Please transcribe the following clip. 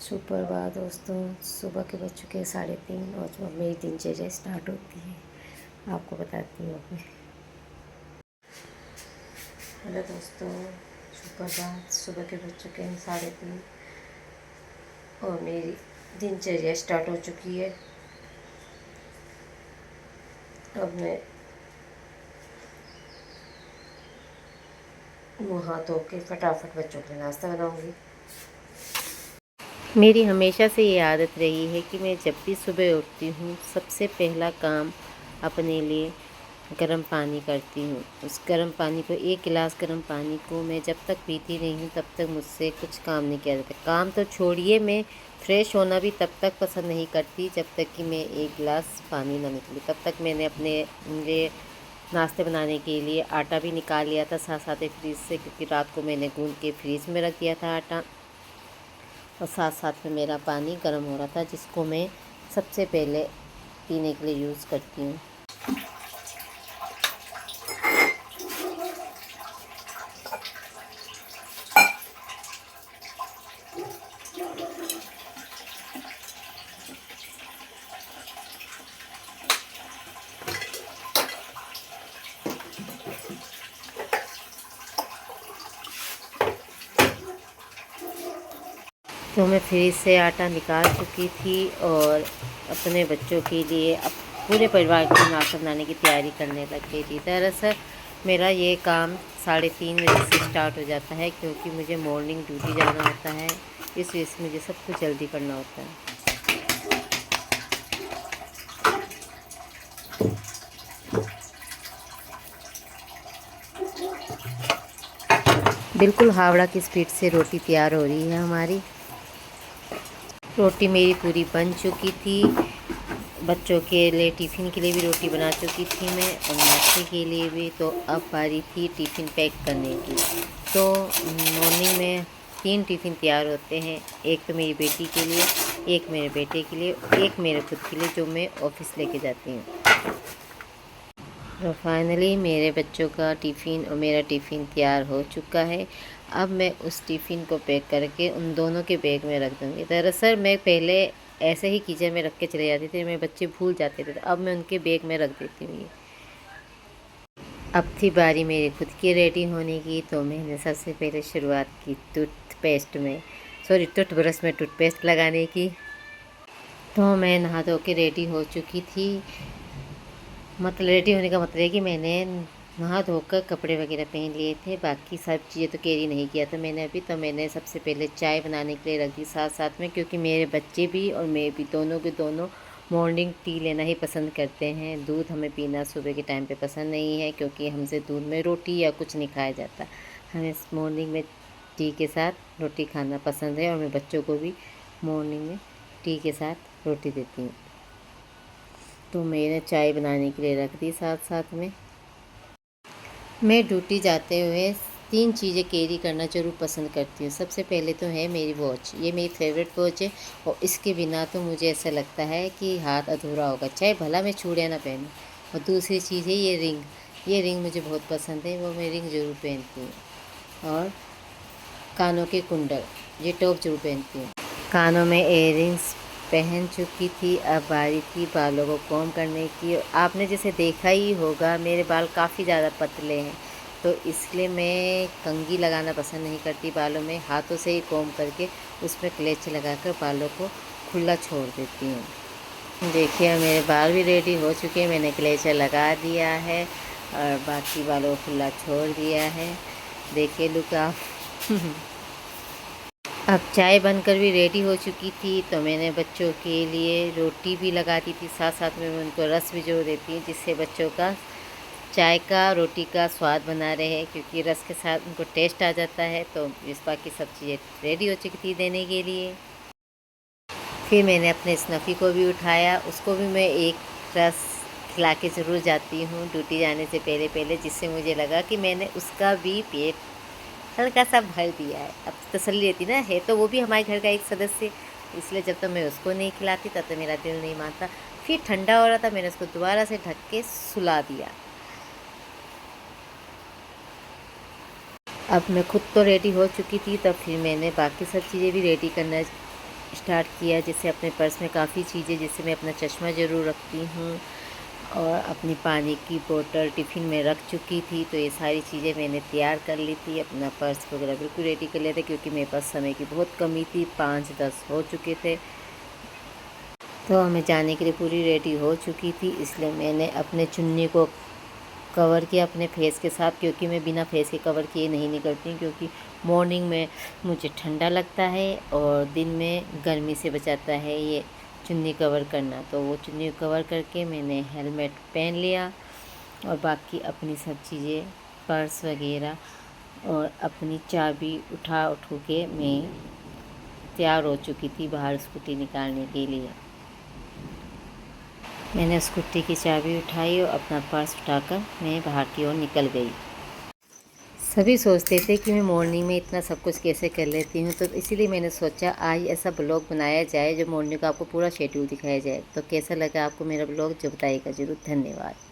सुप्रभात दोस्तों। सुबह के बज चुके हैं 3:30 और जो मेरी दिनचर्या स्टार्ट होती है आपको बताती हूँ मैं। हेलो दोस्तों, सुप्रभात। सुबह के बज चुके हैं 3:30 और मेरी दिनचर्या स्टार्ट हो चुकी है। अब मैं मुँह हाथ धो के फटाफट बच्चों के लिए नाश्ता बनाऊँगी। मेरी हमेशा से ये आदत रही है कि मैं जब भी सुबह उठती हूँ सबसे पहला काम अपने लिए गर्म पानी करती हूँ। उस गर्म पानी को, एक गिलास गर्म पानी को मैं जब तक पीती नहीं हूँ तब तक मुझसे कुछ काम नहीं किया जाता। काम तो छोड़िए, मैं फ्रेश होना भी तब तक पसंद नहीं करती जब तक कि मैं एक गिलास पानी ना निकलूँ। तब तक मैंने अपने लिए नाश्ते बनाने के लिए आटा भी निकाल लिया था साथ साथ फ्रीज से, क्योंकि रात को मैंने गूंद के फ्रीज में रख दिया था आटा। और साथ साथ में मेरा पानी गर्म हो रहा था जिसको मैं सबसे पहले पीने के लिए यूज़ करती हूँ। तो मैं फ्रीज से आटा निकाल चुकी थी और अपने बच्चों के लिए, अब पूरे परिवार के लिए नाश्ता बनाने की तैयारी करने लग गई थी। दरअसल मेरा ये काम 3:30 बजे से स्टार्ट हो जाता है, क्योंकि मुझे मॉर्निंग ड्यूटी जाना होता है। इस वजह से मुझे सब कुछ जल्दी करना होता है। बिल्कुल हावड़ा की स्पीड से रोटी तैयार हो रही है हमारी। रोटी मेरी पूरी बन चुकी थी। बच्चों के लिए टिफ़िन के लिए भी रोटी बना चुकी थी मैं, और नाश्ते के लिए भी। तो अब बारी थी टिफ़िन पैक करने की। तो मॉर्निंग में 3 टिफ़िन तैयार होते हैं। एक तो मेरी बेटी के लिए, एक मेरे बेटे के लिए, एक मेरे खुद के लिए जो मैं ऑफिस लेके जाती हूँ। तो फाइनली मेरे बच्चों का टिफ़िन और मेरा टिफ़िन तैयार हो चुका है। अब मैं उस टिफ़िन को पैक करके उन दोनों के बैग में रख दूँगी। दरअसल मैं पहले ऐसे ही किचन में रख के चले जाती थी, मेरे बच्चे भूल जाते थे, तो अब मैं उनके बैग में रख देती हूँ ये। अब थी बारी मेरी खुद की रेडी होने की। तो मैंने सबसे पहले शुरुआत की टूथब्रश में टूथपेस्ट लगाने की। तो मैं नहा धो के रेडी हो चुकी थी। मतलब रेडी होने का मतलब है कि मैंने नहा धोकर कपड़े वगैरह पहन लिए थे, बाकी सब चीज़ें तो कैरी नहीं किया था मैंने अभी। तो मैंने सबसे पहले चाय बनाने के लिए रख दी साथ साथ में, क्योंकि मेरे बच्चे भी और मैं भी दोनों के दोनों मॉर्निंग टी लेना ही पसंद करते हैं। दूध हमें पीना सुबह के टाइम पे पसंद नहीं है, क्योंकि हमसे दूध में रोटी या कुछ नहीं खाया जाता। हमें मॉर्निंग में टी के साथ रोटी खाना पसंद है, और मैं बच्चों को भी मॉर्निंग में टी के साथ रोटी देती हूँ। तो मैंने चाय बनाने के लिए रख दी साथ साथ में। मैं ड्यूटी जाते हुए 3 चीज़ें कैरी करना ज़रूर पसंद करती हूँ। सबसे पहले तो है मेरी वॉच। ये मेरी फेवरेट वॉच है, और इसके बिना तो मुझे ऐसा लगता है कि हाथ अधूरा होगा, चाहे भला मैं चूड़ियाँ ना पहनूँ। और दूसरी चीज़ है ये रिंग। ये रिंग मुझे बहुत पसंद है, वो मैं रिंग ज़रूर पहनती हूँ। और कानों के कुंडल, ये टॉप ज़रूर पहनती हूँ। कानों में इयररिंग्स पहन चुकी थी। अब बारी थी बालों को कॉम्ब करने की। आपने जैसे देखा ही होगा मेरे बाल काफ़ी ज़्यादा पतले हैं, तो इसलिए मैं कंघी लगाना पसंद नहीं करती बालों में। हाथों से ही कॉम्ब करके उसमें क्लेच लगाकर बालों को खुला छोड़ देती हूँ। देखिए मेरे बाल भी रेडी हो चुके हैं, मैंने क्लेचर लगा दिया है और बाकी बालों को खुला छोड़ दिया है। देखिए लुक आप। अब चाय बनकर भी रेडी हो चुकी थी, तो मैंने बच्चों के लिए रोटी भी लगा दी थी साथ साथ में। मैं उनको रस भी जोड़ देती हूँ, जिससे बच्चों का चाय का रोटी का स्वाद बना रहे, क्योंकि रस के साथ उनको टेस्ट आ जाता है। तो इस बाकी सब चीज़ें रेडी हो चुकी थी देने के लिए। फिर मैंने अपने स्नफ़ी को भी उठाया, उसको भी मैं एक रस खिला के ज़रूर जाती हूँ ड्यूटी जाने से पहले पहले, जिससे मुझे लगा कि मैंने उसका भी पेट हल्का सा भर दिया है। अब तसल्ली रहती ना, है तो वो भी हमारे घर का एक सदस्य, इसलिए जब तक मैं उसको नहीं खिलाती तब तक मेरा दिल नहीं मानता। फिर ठंडा हो रहा था, मैंने उसको दोबारा से ढक के सुला दिया। अब मैं खुद तो रेडी हो चुकी थी, तब फिर मैंने बाकी सब चीज़ें भी रेडी करना स्टार्ट किया। जैसे अपने पर्स में काफ़ी चीज़ें, जैसे मैं अपना चश्मा ज़रूर रखती हूँ और अपनी पानी की बोतल टिफ़िन में रख चुकी थी। तो ये सारी चीज़ें मैंने तैयार कर ली थी, अपना पर्स वगैरह बिल्कुल रेडी कर लिया था, क्योंकि मेरे पास समय की बहुत कमी थी, 5-10 हो चुके थे। तो हमें जाने के लिए पूरी रेडी हो चुकी थी, इसलिए मैंने अपने चुन्नी को कवर किया अपने फेस के साथ, क्योंकि मैं बिना फेस के कवर किए नहीं निकलती, क्योंकि मॉर्निंग में मुझे ठंडा लगता है और दिन में गर्मी से बचाता है ये चुन्नी कवर करना। तो वो चुन्नी कवर करके मैंने हेलमेट पहन लिया और बाकी अपनी सब चीज़ें, पर्स वगैरह और अपनी चाबी उठा के मैं तैयार हो चुकी थी बाहर स्कूटी निकालने के लिए। मैंने स्कूटी की चाबी उठाई और अपना पर्स उठाकर मैं बाहर की ओर निकल गई। सभी सोचते थे कि मैं मॉर्निंग में इतना सब कुछ कैसे कर लेती हूँ, तो इसीलिए मैंने सोचा आज ऐसा ब्लॉग बनाया जाए जो मॉर्निंग का आपको पूरा शेड्यूल दिखाया जाए। तो कैसा लगा आपको मेरा ब्लॉग, जो बताइएगा ज़रूर। धन्यवाद।